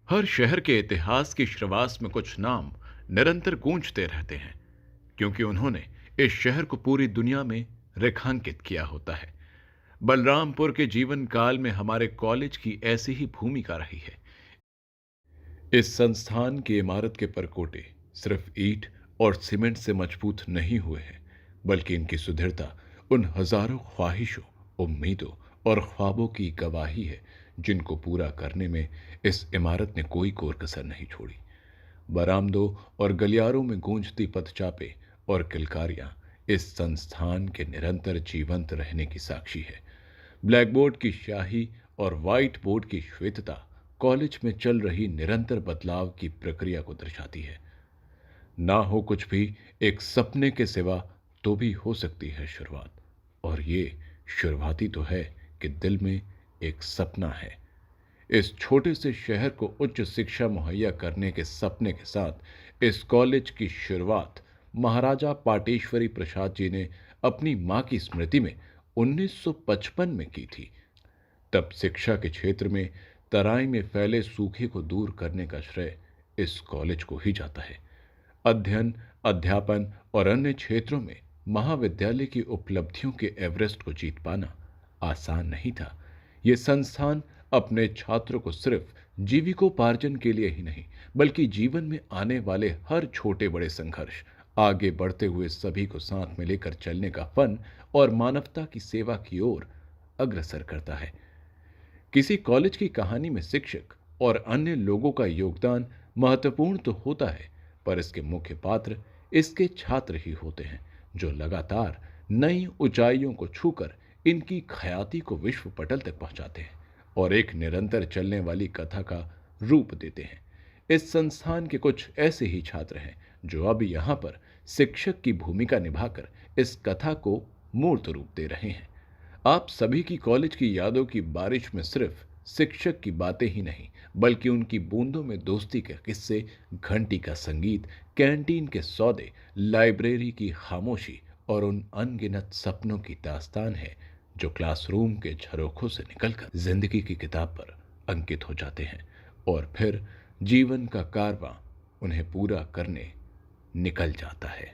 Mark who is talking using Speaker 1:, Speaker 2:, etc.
Speaker 1: हर शहर के इतिहास की श्रवास में कुछ नाम निरंतर गूंजते रहते हैं, क्योंकि उन्होंने इस शहर को पूरी दुनिया में रेखांकित किया होता है। बलरामपुर के जीवन काल में हमारे कॉलेज की ऐसी ही भूमिका रही है। इस संस्थान की इमारत के परकोटे सिर्फ ईंट और सीमेंट से मजबूत नहीं हुए हैं, बल्कि इनकी सुदृढ़ता उन हजारों ख्वाहिशों, उम्मीदों और ख्वाबों की गवाही है जिनको पूरा करने में इस इमारत ने कोई कोर कसर नहीं छोड़ी। बरामदों और गलियारों में गूंजती पदचापें और किलकारियां इस संस्थान के निरंतर जीवंत रहने की साक्षी है। ब्लैक बोर्ड की स्याही और व्हाइट बोर्ड की श्वेतता कॉलेज में चल रही निरंतर बदलाव की प्रक्रिया को दर्शाती है। ना हो कुछ भी एक सपने के सिवा तो भी हो सकती है शुरुआत, और ये शुरुआती तो है कि दिल में एक सपना है। इस छोटे से शहर को उच्च शिक्षा मुहैया करने के सपने के साथ इस कॉलेज की शुरुआत महाराजा पाटेश्वरी प्रसाद जी ने अपनी मां की स्मृति में 1955 में की थी। तब शिक्षा के क्षेत्र में तराई में फैले सूखे को दूर करने का श्रेय इस कॉलेज को ही जाता है। अध्ययन, अध्यापन और अन्य क्षेत्रों में महाविद्यालय की उपलब्धियों के एवरेस्ट को जीत पाना आसान नहीं था। यह संस्थान अपने छात्रों को सिर्फ जीविकोपार्जन के लिए ही नहीं, बल्कि जीवन में आने वाले हर छोटे बड़े संघर्ष, आगे बढ़ते हुए सभी को साथ में लेकर चलने का फन और मानवता की सेवा की ओर अग्रसर करता है। किसी कॉलेज की कहानी में शिक्षक और अन्य लोगों का योगदान महत्वपूर्ण तो होता है, पर इसके मुख्य पात्र इसके छात्र ही होते हैं, जो लगातार नई ऊंचाइयों को छूकर इनकी ख्याति को विश्व पटल तक पहुंचाते हैं और एक निरंतर चलने वाली कथा का रूप देते हैं। इस संस्थान के कुछ ऐसे ही छात्र हैं जो अब यहां पर शिक्षक की भूमिका निभाकर इस कथा को मूर्त रूप दे रहे हैं। आप सभी की कॉलेज की यादों की बारिश में सिर्फ शिक्षक की बातें ही नहीं, बल्कि उनकी बूंदों में दोस्ती के किस्से, घंटी का संगीत, कैंटीन के सौदे, लाइब्रेरी की खामोशी और उन अनगिनत सपनों की दास्तान है जो क्लासरूम के झरोखों से निकलकर जिंदगी की किताब पर अंकित हो जाते हैं और फिर जीवन का कारवां उन्हें पूरा करने निकल जाता है।